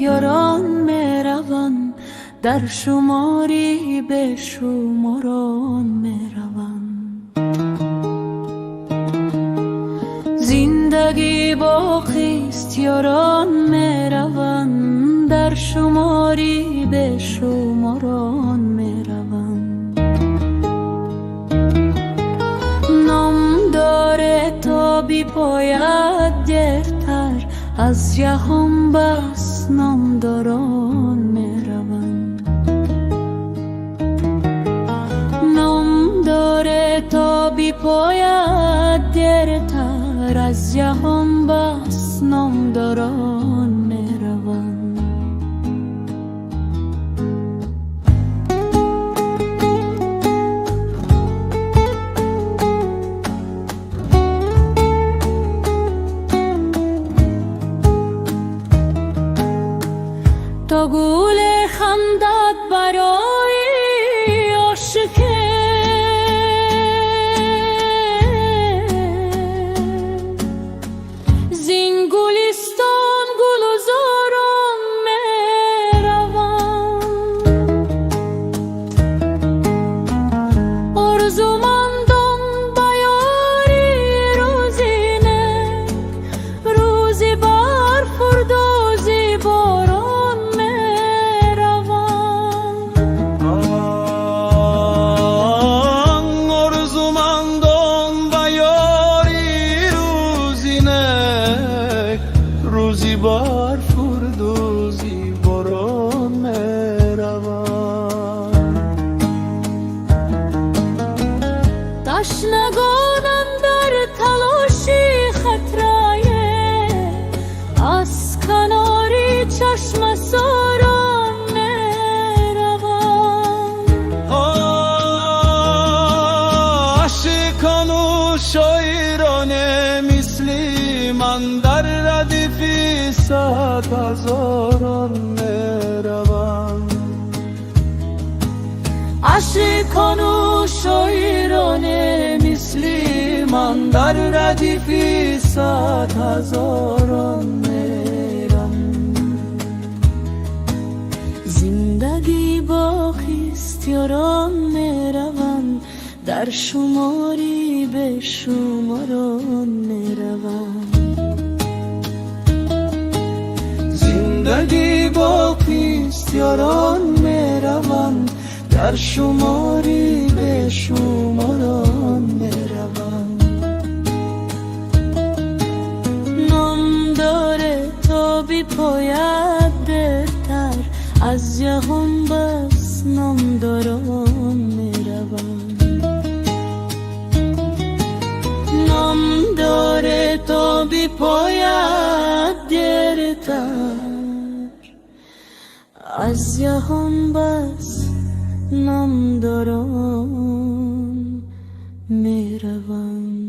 یاران میروند، در شماری به شماران میروند. زندگی باقی است یاران میروند، در شماری به شماران میروند. نام داره تا بی پاید دیرتر، از جهان بس نامداران میروند. نام داره تا بی پاید دیرتر، از جهان بس نامداران میروند. تا گل خندد برای عاشقه، زین گلستان گل و زاران میروند. آرزومندان به یاری روزینه، روزی بر فردوزی باران میروند. آرزومندان به یاری روزینه، روزی بر فردوزی باران میروند. تشنگانم در تلاشی خطرایه، از کناری چشم ساران میروند. عاشقان و شاعران مثلی من در ردیف صد هزاران میروند. عاشقان و شاعران مثلی من در ردیف صد هزاران میروند. زندگی باقی است یاران میروند، در شماری به شماران میروند. زندگی باقی است یاران میروند، در شماری به شماران میروند. نام داره تا بی پاید دیرتر، از جهان بس نامداران میروند. نام داره تا بی پاید دیرتر، از جهان بس نامداران میروند.